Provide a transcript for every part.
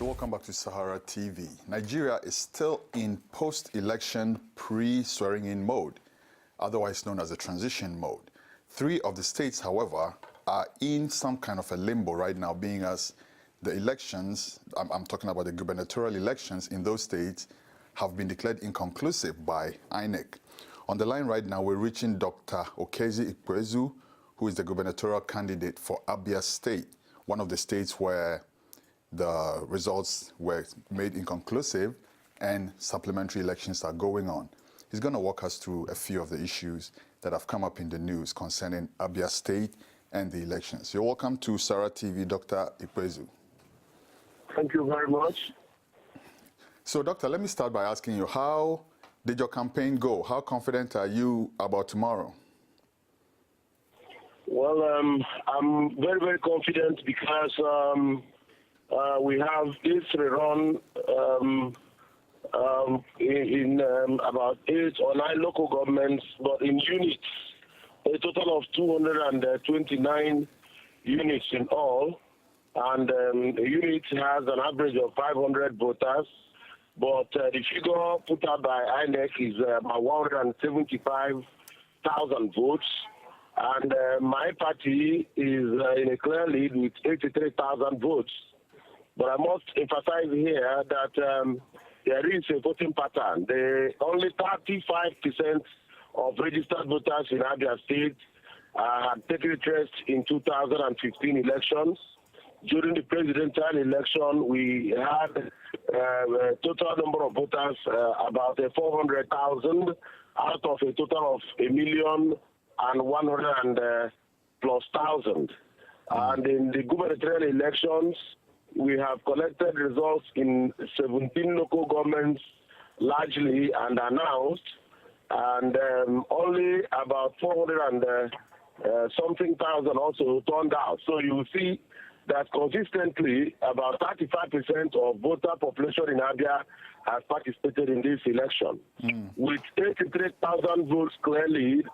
Welcome back to Sahara TV. Nigeria is still in post-election pre-swearing-in mode, otherwise known as a transition mode. 3 of the states, however, are in some kind of a limbo right now, being as the elections, I'm talking about the gubernatorial elections in those states, have been declared inconclusive by INEC. On the line right now, we're reaching Dr. Okezie Ikpeazu, who is the gubernatorial candidate for Abia State, one of the states where the results were made inconclusive and supplementary elections are going on. He's going to walk us through a few of the issues that have come up in the news concerning Abia State and the elections. You're welcome to SaharaTV, Dr. Ikpeazu. Thank you very much. So, Doctor, let me start by asking you, how did your campaign go? How confident are you about tomorrow? Well, I'm very, very confident because we have this rerun in about 8 or 9 local governments, but in units, a total of 229 units in all. And a unit has an average of 500 voters, but the figure put out by INEC is about 175,000 votes. And my party is in a clear lead with 83,000 votes. But I must emphasize here that there is a voting pattern. Only 35% of registered voters in Abia State had taken interest in 2015 elections. During the presidential election, we had a total number of voters about 400,000 out of a total of 1,100,000+. And in the gubernatorial elections, we have collected results in 17 local governments largely and announced, and only about 400 and something thousand also turned out. So you will see that consistently about 35% of voter population in Abia has participated in this election. With 83,000 votes clearly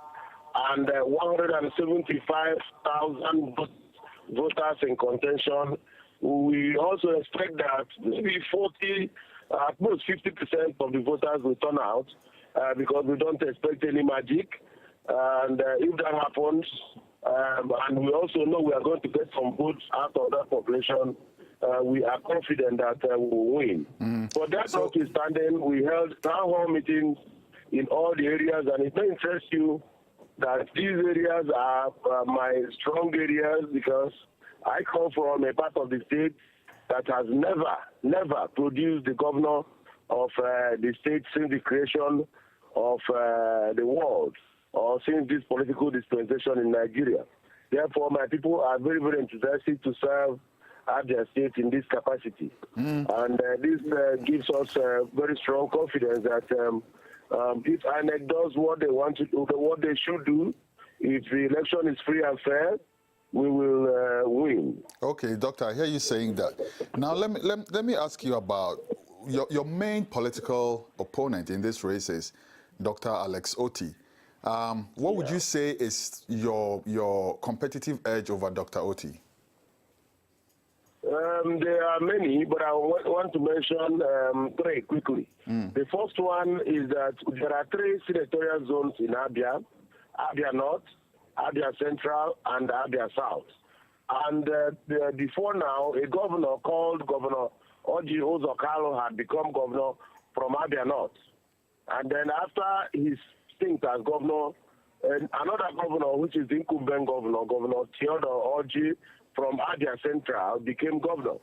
and 175,000 voters in contention, we also expect that maybe 40, at most 50% of the voters will turn out because we don't expect any magic. And if that happens, and we also know we are going to get some votes out of that population, we are confident that we will win. But that notwithstanding, we held town hall meetings in all the areas, and it may interest you that these areas are my strong areas because I come from a part of the state that has never produced the governor of the state since the creation of the world or since this political dispensation in Nigeria. Therefore, my people are very, very enthusiastic to serve Abia State in this capacity. And this gives us very strong confidence that if INEC does what they want to do, what they should do, if the election is free and fair, we will win. Okay, Doctor, I hear you saying that. Now, let me ask you about your main political opponent in this race is Dr. Alex Oti. What would you say is your competitive edge over Dr. Oti? There are many, but I want to mention 3 quickly. The first one is that there are 3 senatorial zones in Abia: Abia North, Abia Central, and Abia South. And before now, a governor called Governor Oji Ozokalo had become governor from Abia North. And then after his stint as governor, another governor, which is the incumbent governor, Governor Theodore Oji from Abia Central, became governor.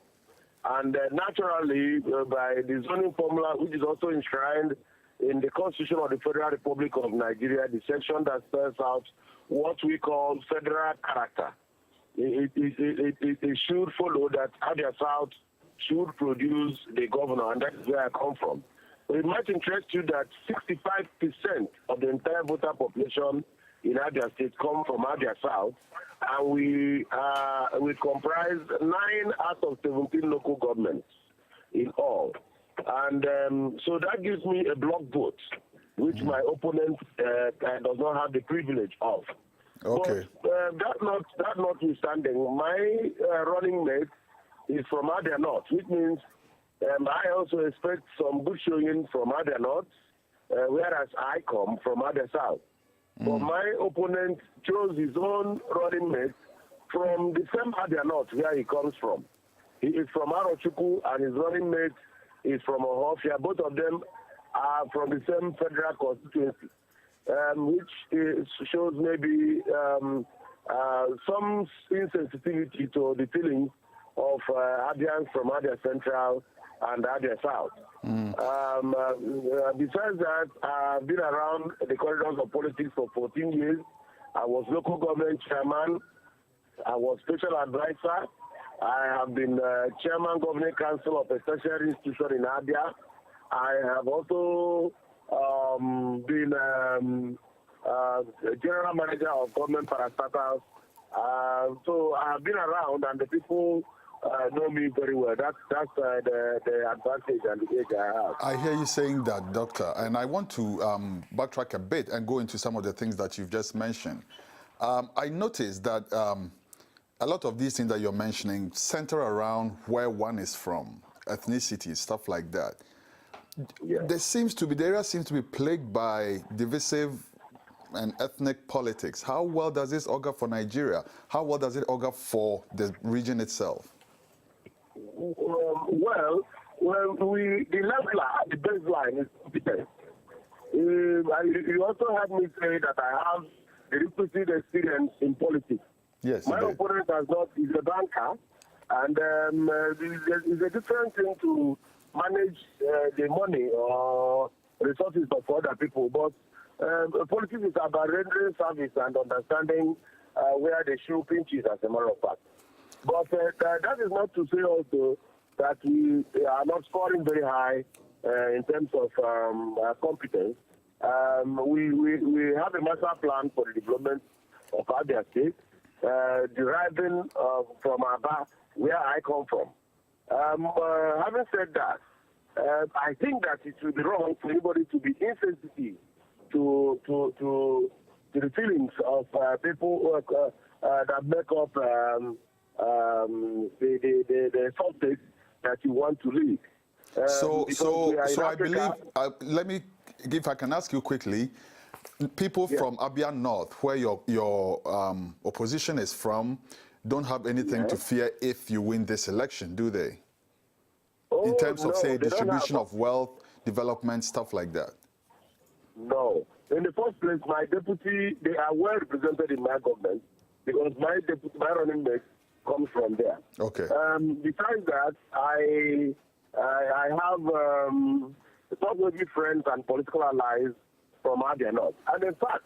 And naturally, by the zoning formula, which is also enshrined in the Constitution of the Federal Republic of Nigeria, the section that spells out what we call federal character, it should follow that Abia South should produce the governor, and that's where I come from. It might interest you that 65% of the entire voter population in Abia State come from Abia South, and we comprise 9 out of 17 local governments in all. And so that gives me a block vote, which my opponent does not have the privilege of. Okay. But that notwithstanding, my running mate is from Abia North, which means I also expect some good showing from Abia North, whereas I come from Abia South. But my opponent chose his own running mate from the same Abia North where he comes from. He is from Arochukwu, and his running mate is from Ohofia. Both of them are from the same federal constituency, which shows maybe some insensitivity to the feelings of Abians from Abia Central and Abia South. Besides that, I've been around the corridors of politics for 14 years. I was local government chairman. I was special advisor. I have been chairman governing council of a tertiary institution in Abia. I have also been general manager of government parastatals. So I have been around, and the people know me very well. That's the advantage and the edge I have. I hear you saying that, Doctor, and I want to backtrack a bit and go into some of the things that you've just mentioned. I noticed that a lot of these things that you're mentioning center around where one is from, ethnicity, stuff like that. Yeah. The area seems to be plagued by divisive and ethnic politics. How well does this augur for Nigeria? How well does it augur for the region itself? The leveler, the baseline is competence. You also had me say that I have the requisite experience in politics. Yes. My opponent has not, he's a banker, and it's a different thing to manage the money or resources of other people. But politics is about rendering service and understanding where the shoe pinches, as a matter of fact. But that is not to say also that we are not scoring very high in terms of competence. We have a master plan for the development of Abia State, deriving from Aba, where I come from. Having said that, I think that it would be wrong for anybody to be insensitive to the feelings of people that make up the subject that you want to lead. So I believe, let me, if I can ask you quickly, people from Abia North, where your opposition is from, don't have anything to fear if you win this election, do they? In terms of, say, distribution of wealth, development, stuff like that? No. In the first place, my deputy, they are well represented in my government because my running mate comes from there. Okay. Besides that, I have trustworthy friends and political allies from Abia North. And in fact,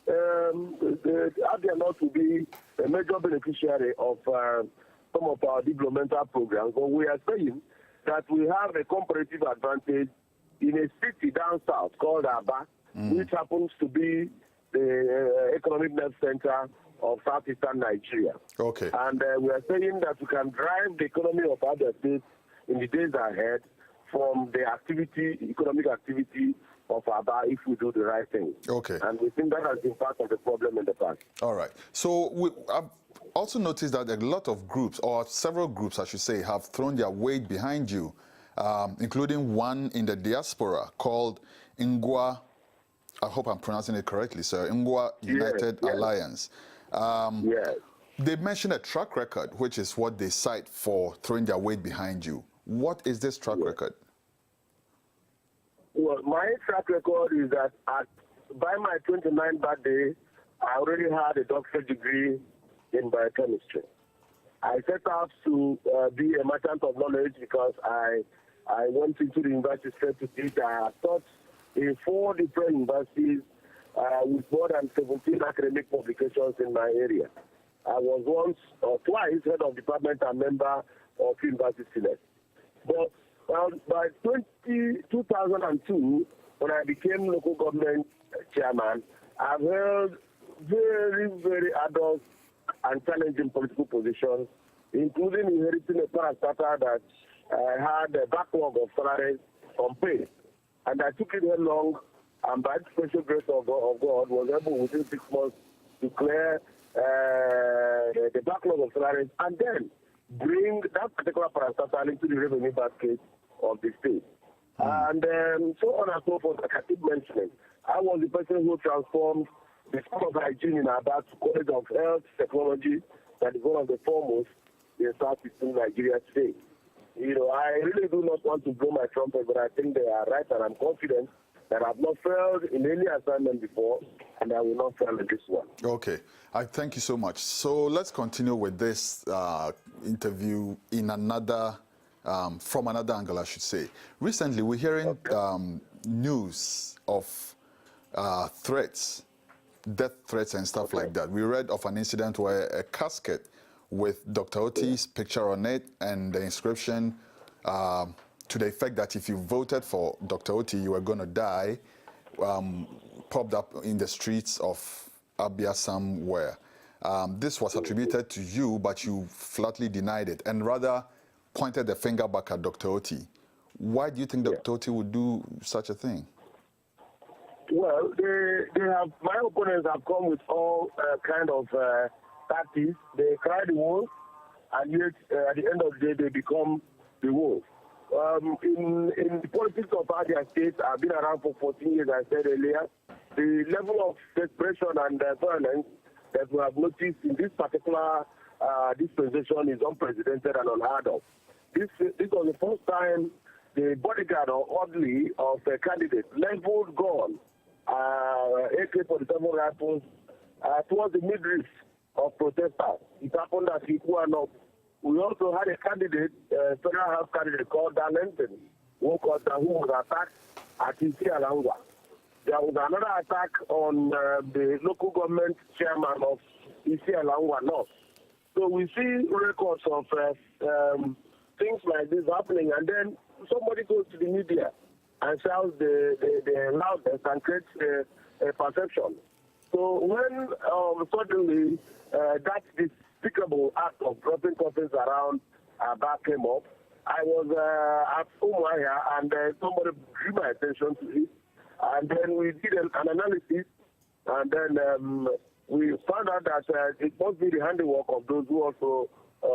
the Abia North will be a major beneficiary of some of our developmental programs. But we are saying that we have a comparative advantage in a city down south called Aba, which happens to be the economic nerve center of southeastern Nigeria. Okay. And we are saying that we can drive the economy of Abia State in the days ahead from the economic activity of Aba if we do the right thing. Okay. And we think that has been part of the problem in the past. All right. So I've also noticed that a lot of groups, or several groups, I should say, have thrown their weight behind you, including one in the diaspora called Ngwa, I hope I'm pronouncing it correctly, sir, Ngwa United Alliance. They mentioned a track record, which is what they cite for throwing their weight behind you. What is this track record? Well, my track record is that by my 29th birthday, I already had a doctorate degree in biochemistry. I set out to be a merchant of knowledge because I went into the university straight to teach. I have taught in 4 different universities with more than 17 academic publications in my area. I was once or twice head of department and member of University Senate. But by 2002, when I became local government chairman, I've held very, very adult and challenging political positions, including inheriting a parastatal that had a backlog of salaries unpaid. And I took it headlong, and by the special grace of God, was able within 6 months to clear the backlog of salaries and then bring that particular parastatal into the revenue basket of the state. And so on and so forth, like I keep mentioning. I was the person who transformed the School of Hygiene in Abia to College of Health Technology, that is one of the foremost in southeastern Nigeria today. I really do not want to blow my trumpet, but I think they are right, and I'm confident that I've not failed in any assignment before, and I will not fail in this one. Okay, I thank you so much. So let's continue with this interview in another, from another angle, I should say. Recently, we're hearing news of threats, death threats and stuff like that. We read of an incident where a casket with Dr. Oti's picture on it and the inscription to the effect that if you voted for Dr. Oti, you were going to die, popped up in the streets of Abia somewhere. This was attributed to you, but you flatly denied it and rather pointed the finger back at Dr. Oti. Why do you think Dr. Oti would do such a thing? Well, my opponents have come with all kind of tactics. They cry the wolf, and yet at the end of the day, they become the wolf. In the politics of Abia State, I've been around for 14 years, I said earlier. The level of desperation and violence that we have noticed in this particular dispensation is unprecedented and unheard of. This was the first time the bodyguard or orderly of a candidate leveled gun, AK-47 rifles, towards the midriff of protesters. It happened at Ikuano. We also had a candidate, federal house candidate called Dan Anthony, who was attacked at Isi Alangwa. There was another attack on the local government chairman of Isi Alangwa North. So we see records of things like this happening, and then somebody goes to the media and shouts the loudness and creates a perception. So when suddenly that despicable act of dropping coffins around Abba came up, I was at Umuahia, and somebody drew my attention to it. And then we did an analysis, and then we found out that it must be the handiwork of those who also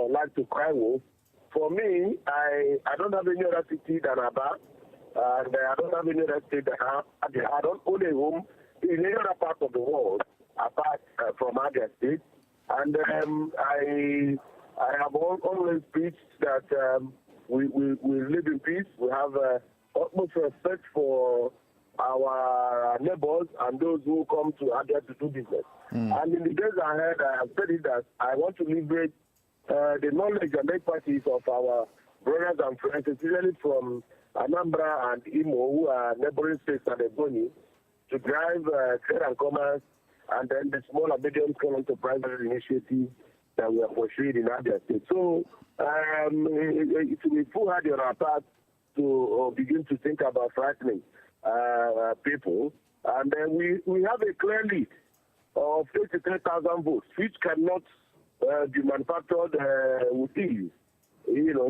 like to cry wolf. For me, I don't have any other city than Abba, and I don't have any other state than I don't own a home in any other part of the world apart from Abia State. And I have always preached that we live in peace. We have utmost respect for our neighbors and those who come to Abia to do business. And in the days ahead, I have said it that I want to liberate the knowledge and expertise of our brothers and friends, especially from Anambra and Imo, who are neighboring states and Ebonyi, to drive trade and commerce, and then the small and medium scale enterprises initiative that we are pursuing in Abia State. So it will be foolhardy on our part to begin to think about frightening people. And then we have a clear lead of 83,000 votes, which cannot be manufactured with ease.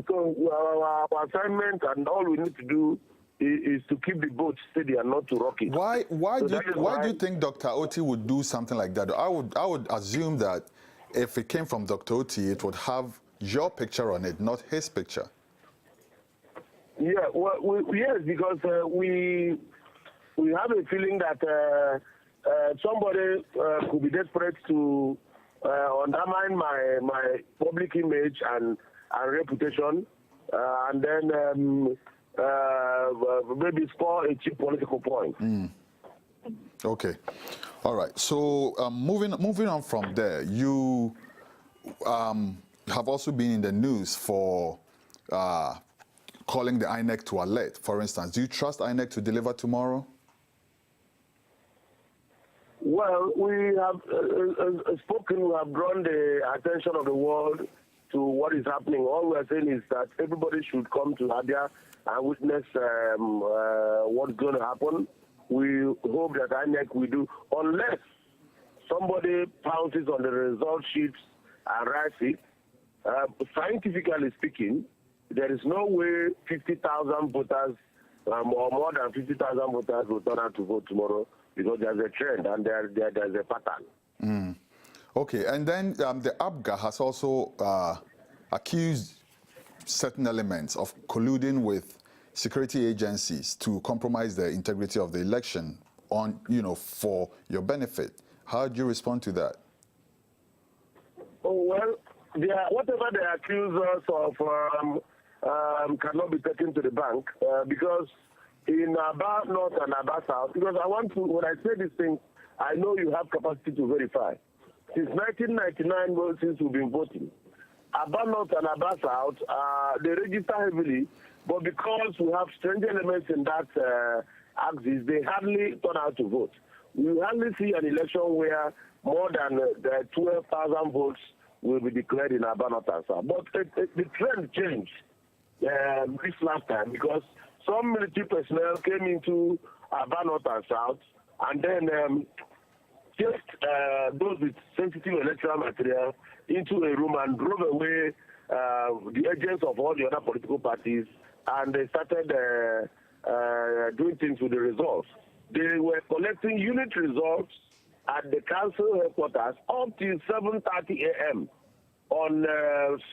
So our assignment and all we need to do is to keep the boat steady and not to rock it. Why do you think Dr. Oti would do something like that? I would assume that if it came from Dr. Oti, it would have your picture on it, not his picture. Yeah, well, yes, because we have a feeling that somebody could be desperate to undermine my public image and reputation, and then maybe score a cheap political point. Okay, all right. So moving on from there, you have also been in the news for calling the INEC to alert. For instance, do you trust INEC to deliver tomorrow? Well, we have spoken, we have drawn the attention of the world to what is happening. All we are saying is that everybody should come to Abia and witness what's going to happen. We hope that INEC will do, unless somebody pounces on the result sheets and writes it. Scientifically speaking, there is no way 50,000 voters or more than 50,000 voters will turn out to vote tomorrow, because there's a trend and there's a pattern. Okay, and then the APGA has also accused certain elements of colluding with security agencies to compromise the integrity of the election on, for your benefit. How do you respond to that? Oh, well, whatever they accuse us of cannot be taken to the bank because in Abia North and Abia South, because when I say these things, I know you have capacity to verify. Since 1999, since we've been voting, Abia North and Abia South, they register heavily, but because we have strange elements in that axis, they hardly turn out to vote. We hardly see an election where more than 12,000 votes will be declared in Abia North and South. But the trend changed this last time because some military personnel came into Abia North and South and then just those with sensitive electoral material into a room and drove away the agents of all the other political parties, and they started doing things with the results. They were collecting unit results at the council headquarters up till 7:30 a.m. on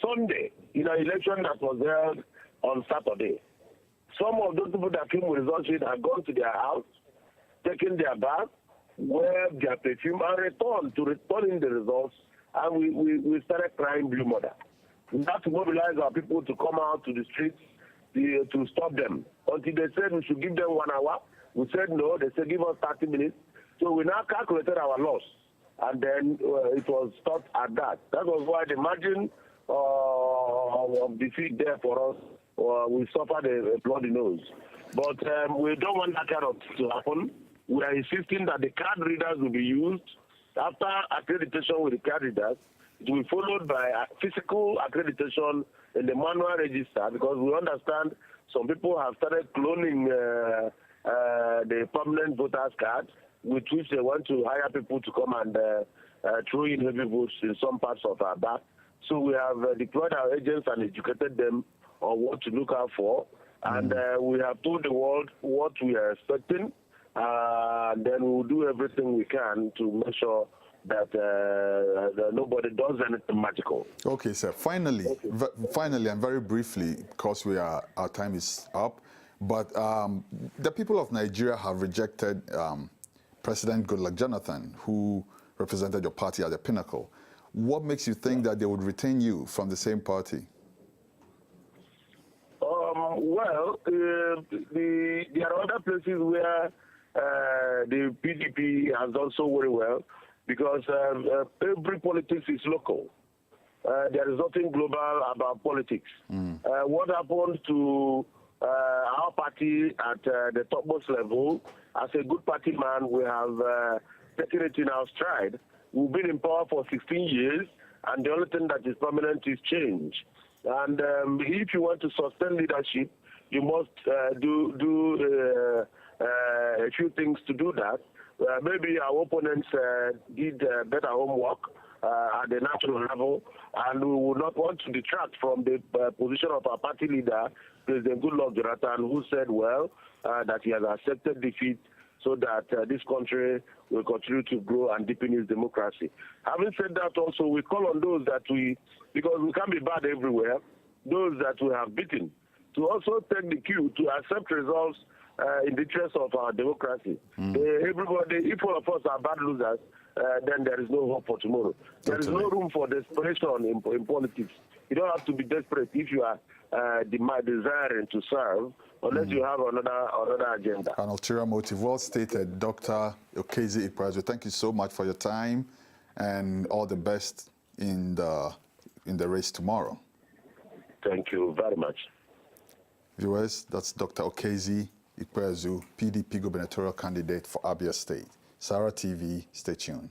Sunday in an election that was held on Saturday. Some of those people that came with results had gone to their house, taken their bath, wear their perfume, and return in the results, and we started crying blue mother. We had to mobilize our people to come out to the streets to stop them. Until they said we should give them 1 hour. We said no. They said give us 30 minutes. So we now calculated our loss, and then it was stopped at that. That was why the margin of defeat there for us, we suffered a bloody nose. But we don't want that kind of to happen. We are insisting that the card readers will be used. After accreditation with the card readers, it will be followed by a physical accreditation in the manual register, because we understand some people have started cloning the permanent voters card, with which they want to hire people to come and throw in heavy votes in some parts of Abia. So we have deployed our agents and educated them on what to look out for. And we have told the world what we are expecting. Then we'll do everything we can to make sure that nobody does anything magical. Okay, sir. Finally, finally, and very briefly, because our time is up, but the people of Nigeria have rejected President Goodluck Jonathan, who represented your party at the pinnacle. What makes you think that they would retain you from the same party? Well, there are other places where the PDP has done so very well, because every politics is local. There is nothing global about politics. What happened to our party at the topmost level, as a good party man, we have taken it in our stride. We've been in power for 16 years, and the only thing that is permanent is change. And if you want to sustain leadership, you must do a few things to do that. Maybe our opponents did better homework at the national level, and we would not want to detract from the position of our party leader, President Goodluck Jonathan, who said, well, that he has accepted defeat so that this country will continue to grow and deepen its democracy. Having said that, also, we call on those that because we can't be bad everywhere, those that we have beaten, to also take the cue to accept results in the interest of our democracy. Everybody, if all of us are bad losers, then there is no hope for tomorrow. There is no room for desperation in politics. You don't have to be desperate if you are desiring to serve, unless you have another agenda. An ulterior motive. Well stated, Dr. Okezie Ikpeazu. Thank you so much for your time, and all the best in the race tomorrow. Thank you very much. Viewers, that's Dr. Okezie Ikpeazu, PDP Gubernatorial Candidate for Abia State. SaharaTV, stay tuned.